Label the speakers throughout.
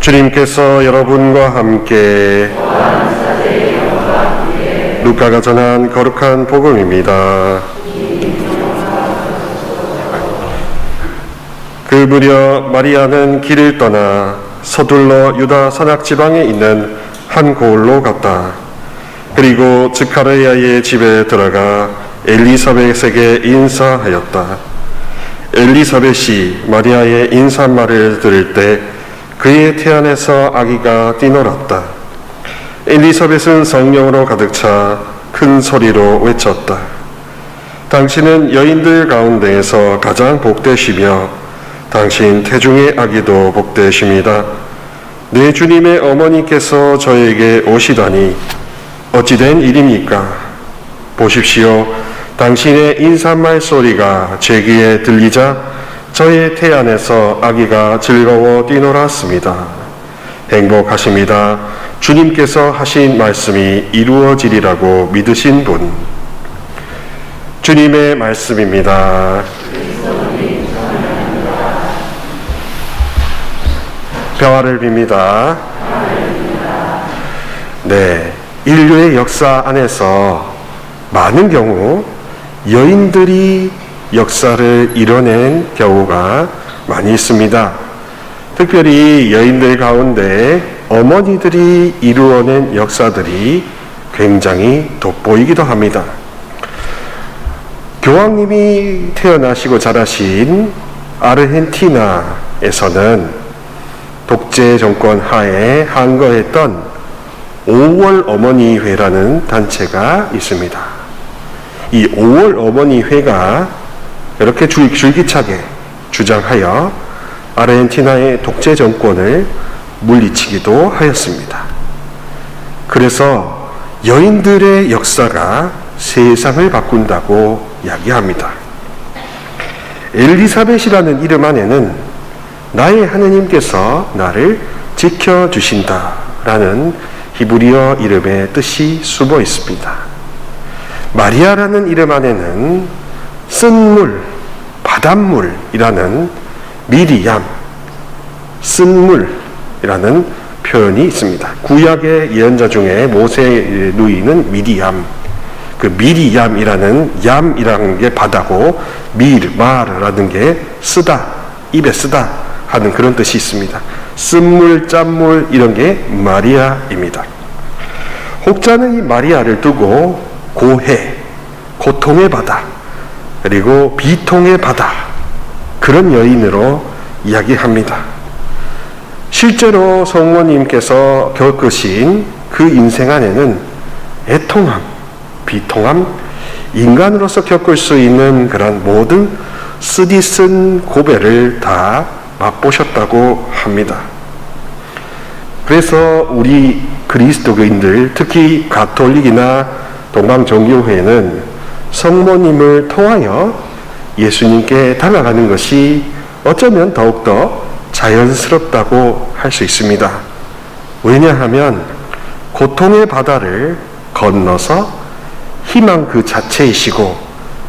Speaker 1: 주님께서 여러분과 함께 루카가 전한 거룩한 복음입니다. 그 무렵 마리아는 길을 떠나 서둘러 유다 선악 지방에 있는 한 고을로 갔다. 그리고 스가랴의 집에 들어가 엘리사벳에게 인사하였다. 엘리사벳이 마리아의 인사말을 들을 때 그의 태안에서 아기가 뛰놀았다. 엘리사벳은 성령으로 가득 차 큰 소리로 외쳤다. 당신은 여인들 가운데에서 가장 복되시며 당신 태중의 아기도 복되십니다. 내 주님의 어머니께서 저에게 오시다니 어찌된 일입니까? 보십시오. 당신의 인사말 소리가 제 귀에 들리자 저의 태안에서 아기가 즐거워 뛰놀았습니다. 행복하십니다. 주님께서 하신 말씀이 이루어지리라고 믿으신 분. 주님의 말씀입니다. 평화를 빕니다. 네, 인류의 역사 안에서 많은 경우 여인들이 역사를 이뤄낸 경우가 많이 있습니다. 특별히 여인들 가운데 어머니들이 이루어낸 역사들이 굉장히 돋보이기도 합니다. 교황님이 태어나시고 자라신 아르헨티나에서는 독재 정권 하에 항거했던 5월 어머니회라는 단체가 있습니다. 이 5월 어머니회가 이렇게 줄기차게 주장하여 아르헨티나의 독재 정권을 물리치기도 하였습니다. 그래서 여인들의 역사가 세상을 바꾼다고 이야기합니다. 엘리사벳이라는 이름 안에는 나의 하느님께서 나를 지켜주신다라는 히브리어 이름의 뜻이 숨어 있습니다. 마리아라는 이름 안에는 쓴물, 바닷물이라는 미리암, 쓴물이라는 표현이 있습니다. 구약의 예언자 중에 모세의 누이는 미리암, 그 미리암이라는 얌이라는 게 바다고 마르라는 게 쓰다, 입에 쓰다 하는 그런 뜻이 있습니다. 쓴물, 짠물 이런 게 마리아입니다. 혹자는 이 마리아를 두고 고해, 고통의 바다, 그리고 비통의 바다, 그런 여인으로 이야기합니다. 실제로 성모님께서 겪으신 그 인생 안에는 애통함, 비통함, 인간으로서 겪을 수 있는 그런 모든 쓰디쓴 고배를 다 맛보셨다고 합니다. 그래서 우리 그리스도교인들, 특히 가톨릭이나 동방정교회는 성모님을 통하여 예수님께 다가가는 것이 어쩌면 더욱더 자연스럽다고 할 수 있습니다. 왜냐하면 고통의 바다를 건너서 희망 그 자체이시고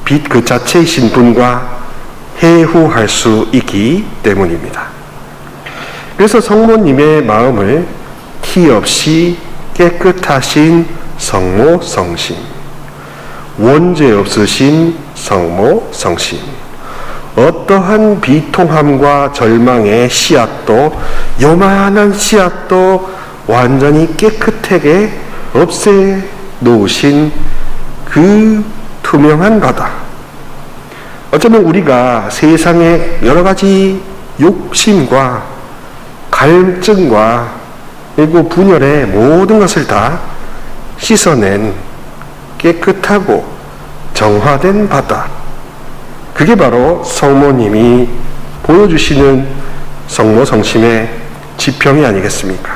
Speaker 1: 빛 그 자체이신 분과 해후할 수 있기 때문입니다. 그래서 성모님의 마음을 티 없이 깨끗하신 성모 성심, 원죄 없으신 성모 성심, 어떠한 비통함과 절망의 씨앗도, 요만한 씨앗도 완전히 깨끗하게 없애 놓으신 그 투명한 바다. 어쩌면 우리가 세상의 여러 가지 욕심과 갈증과 그리고 분열의 모든 것을 다 씻어낸 깨끗하고 정화된 바다, 그게 바로 성모님이 보여주시는 성모성심의 지평이 아니겠습니까?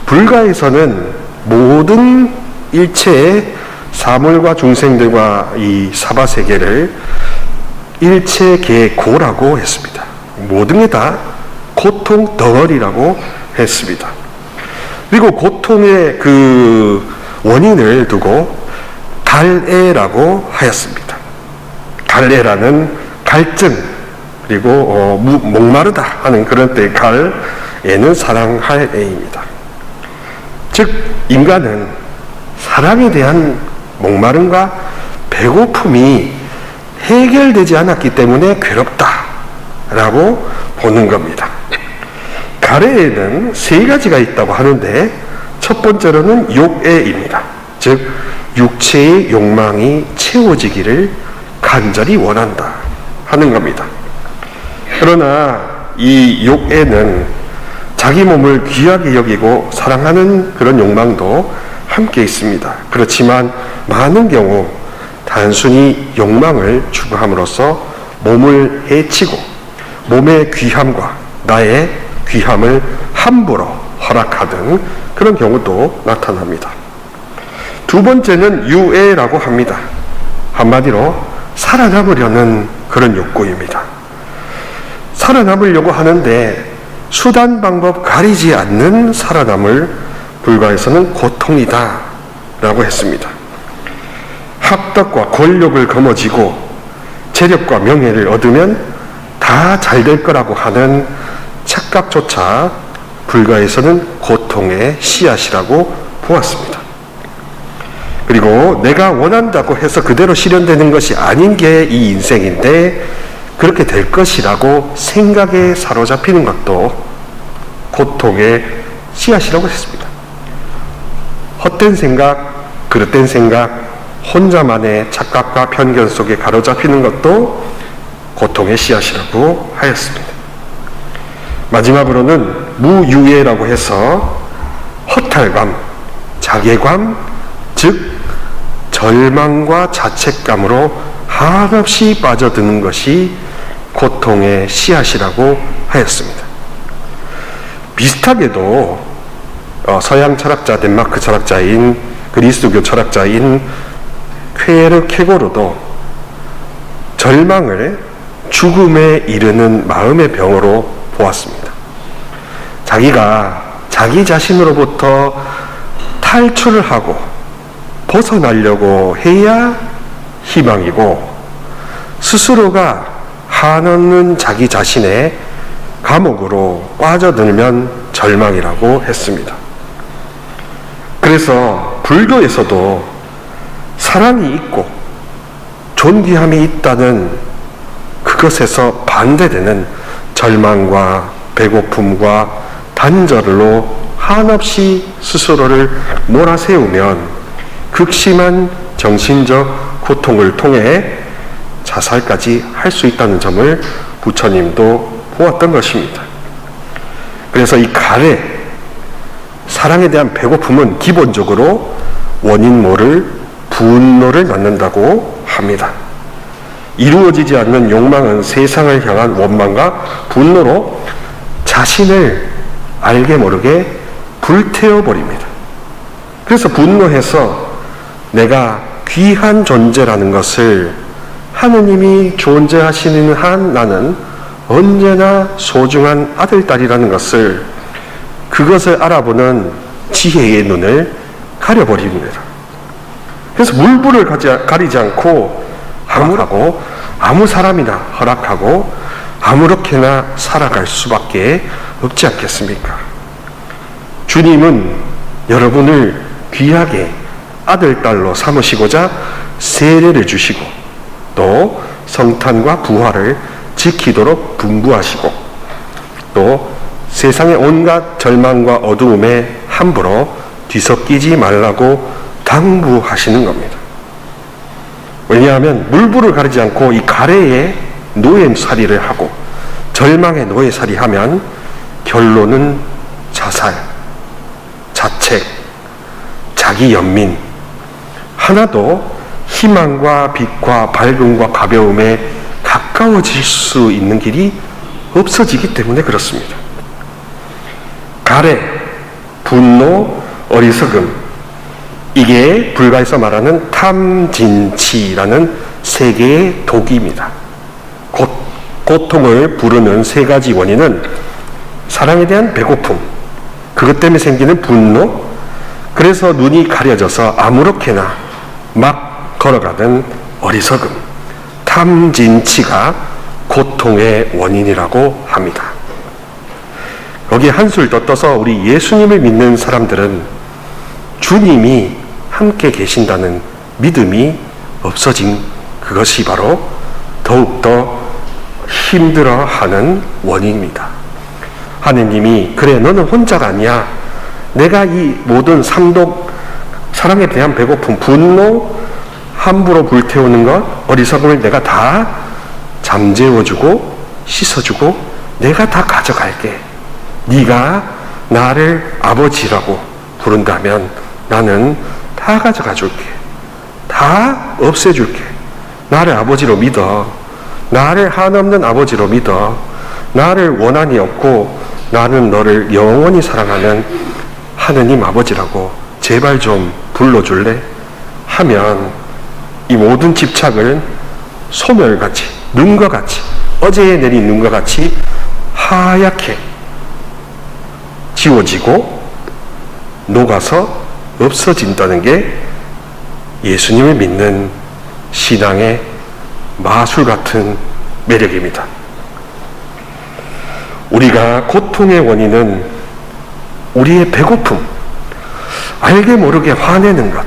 Speaker 1: 불가에서는 모든 일체의 사물과 중생들과 이 사바세계를 일체계고라고 했습니다. 모든 게 다 고통 덩어리라고 했습니다. 그리고 고통의 그 원인을 두고 갈애라고 하였습니다. 갈애라는 갈증, 그리고 목마르다 하는 그런 때의 갈, 애는 사랑할 애입니다. 즉 인간은 사랑에 대한 목마름과 배고픔이 해결되지 않았기 때문에 괴롭다라고 보는 겁니다. 가래에는 세 가지가 있다고 하는데 첫 번째로는 욕애입니다. 즉 육체의 욕망이 채워지기를 간절히 원한다 하는 겁니다. 그러나 이 욕애는 자기 몸을 귀하게 여기고 사랑하는 그런 욕망도 함께 있습니다. 그렇지만 많은 경우 단순히 욕망을 추구함으로써 몸을 해치고 몸의 귀함과 나의 귀함을 함부로 허락하는 그런 경우도 나타납니다. 두 번째는 유애라고 합니다. 한마디로 살아남으려는 그런 욕구입니다. 살아남으려고 하는데 수단 방법 가리지 않는 살아남을 불가에서는 고통이다 라고 했습니다. 합덕과 권력을 거머쥐고 재력과 명예를 얻으면 다 잘 될 거라고 하는 착각조차 불가에서는 고통의 씨앗이라고 보았습니다. 그리고 내가 원한다고 해서 그대로 실현되는 것이 아닌 게 이 인생인데 그렇게 될 것이라고 생각에 사로잡히는 것도 고통의 씨앗이라고 했습니다. 헛된 생각, 그릇된 생각, 혼자만의 착각과 편견 속에 가로잡히는 것도 고통의 씨앗이라고 하였습니다. 마지막으로는 무유예라고 해서 허탈감, 자괴감, 즉 절망과 자책감으로 한없이 빠져드는 것이 고통의 씨앗이라고 하였습니다. 비슷하게도 서양 철학자, 덴마크 철학자인 그리스도교 철학자인 쾌르케고르도 절망을 죽음에 이르는 마음의 병으로 보았습니다. 자기가 자기 자신으로부터 탈출을 하고 벗어나려고 해야 희망이고 스스로가 한없는 자기 자신의 감옥으로 빠져들면 절망이라고 했습니다. 그래서 불교에서도 사랑이 있고 존귀함이 있다는 그것에서 반대되는 절망과 배고픔과 단절로 한없이 스스로를 몰아세우면 극심한 정신적 고통을 통해 자살까지 할 수 있다는 점을 부처님도 보았던 것입니다. 그래서 이 가래, 사랑에 대한 배고픔은 기본적으로 원인 모를 분노를 낳는다고 합니다. 이루어지지 않는 욕망은 세상을 향한 원망과 분노로 자신을 알게 모르게 불태워버립니다. 그래서 분노해서 내가 귀한 존재라는 것을, 하느님이 존재하시는 한 나는 언제나 소중한 아들딸이라는 것을, 그것을 알아보는 지혜의 눈을 가려버립니다. 그래서 물불을 가리지 않고 아무 사람이나 허락하고 아무렇게나 살아갈 수밖에 없지 않겠습니까? 주님은 여러분을 귀하게 아들, 딸로 삼으시고자 세례를 주시고 또 성탄과 부활을 지키도록 분부하시고 또 세상의 온갖 절망과 어두움에 함부로 뒤섞이지 말라고 당부하시는 겁니다. 왜냐하면 물불을 가리지 않고 이 가래에 노예살이를 하고 절망의 노예살이 하면 결론은 자살, 자책, 자기 연민, 하나도 희망과 빛과 밝음과 가벼움에 가까워질 수 있는 길이 없어지기 때문에 그렇습니다. 가래, 분노, 어리석음, 이게 불가에서 말하는 탐진치라는 세 개의 독입니다. 고통을 부르는 세 가지 원인은 사랑에 대한 배고픔, 그것 때문에 생기는 분노, 그래서 눈이 가려져서 아무렇게나 막 걸어가는 어리석음, 탐진치가 고통의 원인이라고 합니다. 거기에 한술 더 떠서 우리 예수님을 믿는 사람들은 주님이 함께 계신다는 믿음이 없어진 그것이 바로 더욱더 힘들어하는 원인입니다. 하느님이 그래 너는 혼자가 아니야. 내가 이 모든 삼독, 사랑에 대한 배고픔, 분노, 함부로 불태우는 것, 어리석음을 내가 다 잠재워주고 씻어주고 내가 다 가져갈게. 네가 나를 아버지라고 부른다면 나는 다 가져가 줄게. 다 없애줄게. 나를 아버지로 믿어. 나를 한없는 아버지로 믿어. 나를 원한이 없고 나는 너를 영원히 사랑하는 하느님 아버지라고 제발 좀 불러줄래? 하면 이 모든 집착을 소멸같이, 눈과 같이, 어제에 내린 눈과 같이 하얗게 지워지고 녹아서 없어진다는 게 예수님을 믿는 신앙의 마술 같은 매력입니다. 우리가 고통의 원인은 우리의 배고픔, 알게 모르게 화내는 것,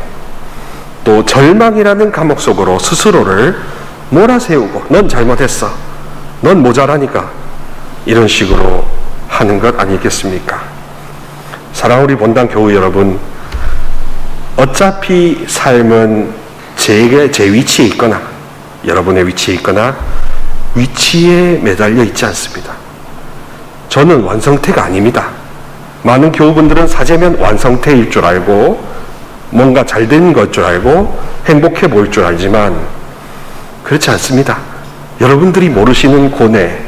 Speaker 1: 또 절망이라는 감옥 속으로 스스로를 몰아세우고 넌 잘못했어, 넌 모자라니까 이런 식으로 하는 것 아니겠습니까? 사랑하는 우리 본당 교우 여러분, 어차피 삶은 제 위치에 있거나 여러분의 위치에 있거나 위치에 매달려 있지 않습니다. 저는 완성태가 아닙니다. 많은 교우분들은 사제면 완성태일 줄 알고 뭔가 잘 된 것 줄 알고 행복해 보일 줄 알지만 그렇지 않습니다. 여러분들이 모르시는 고뇌,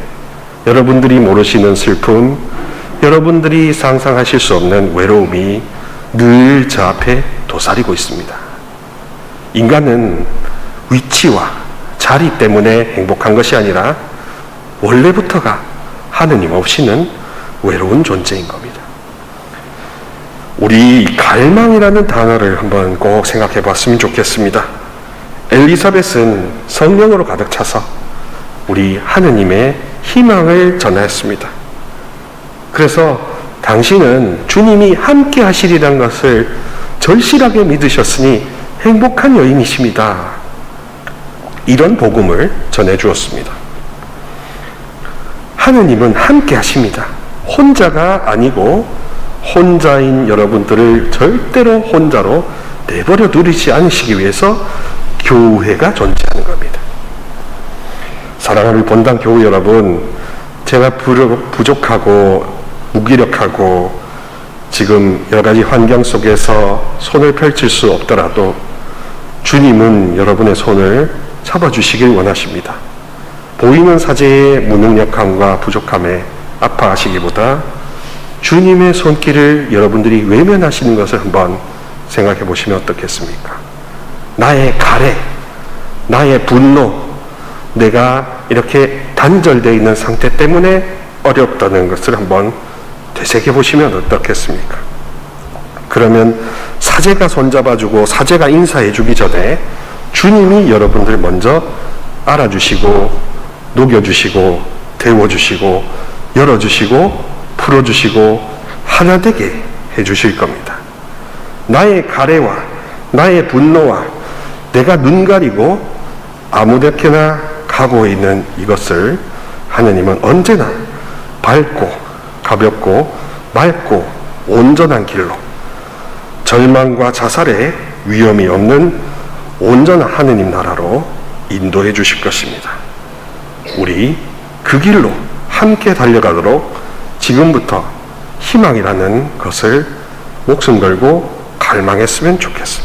Speaker 1: 여러분들이 모르시는 슬픔, 여러분들이 상상하실 수 없는 외로움이 늘 저 앞에 도사리고 있습니다. 인간은 위치와 자리 때문에 행복한 것이 아니라 원래부터가 하느님 없이는 외로운 존재인 겁니다. 우리 갈망이라는 단어를 한번 꼭 생각해 봤으면 좋겠습니다. 엘리사벳은 성령으로 가득 차서 우리 하느님의 희망을 전하였습니다. 그래서 당신은 주님이 함께 하시리라는 것을 절실하게 믿으셨으니 행복한 여인이십니다. 이런 복음을 전해주었습니다. 하느님은 함께 하십니다. 혼자가 아니고 혼자인 여러분들을 절대로 혼자로 내버려 두지 않으시기 위해서 교회가 존재하는 겁니다. 사랑하는 본당 교우 여러분, 제가 부족하고 무기력하고 지금 여러 가지 환경 속에서 손을 펼칠 수 없더라도 주님은 여러분의 손을 잡아주시길 원하십니다. 보이는 사제의 무능력함과 부족함에 아파하시기보다 주님의 손길을 여러분들이 외면하시는 것을 한번 생각해 보시면 어떻겠습니까? 나의 가래, 나의 분노, 내가 이렇게 단절되어 있는 상태 때문에 어렵다는 것을 한번 되새겨 보시면 어떻겠습니까? 그러면 사제가 손잡아주고 사제가 인사해주기 전에 주님이 여러분들 먼저 알아주시고 녹여주시고 데워주시고 열어주시고 풀어주시고 하나 되게 해주실 겁니다. 나의 가래와 나의 분노와 내가 눈 가리고 아무데게나 가고 있는 이것을 하느님은 언제나 밝고 가볍고 맑고 온전한 길로, 절망과 자살에 위험이 없는 온전한 하느님 나라로 인도해 주실 것입니다. 우리 그 길로 함께 달려가도록 지금부터 희망이라는 것을 목숨 걸고 갈망했으면 좋겠습니다.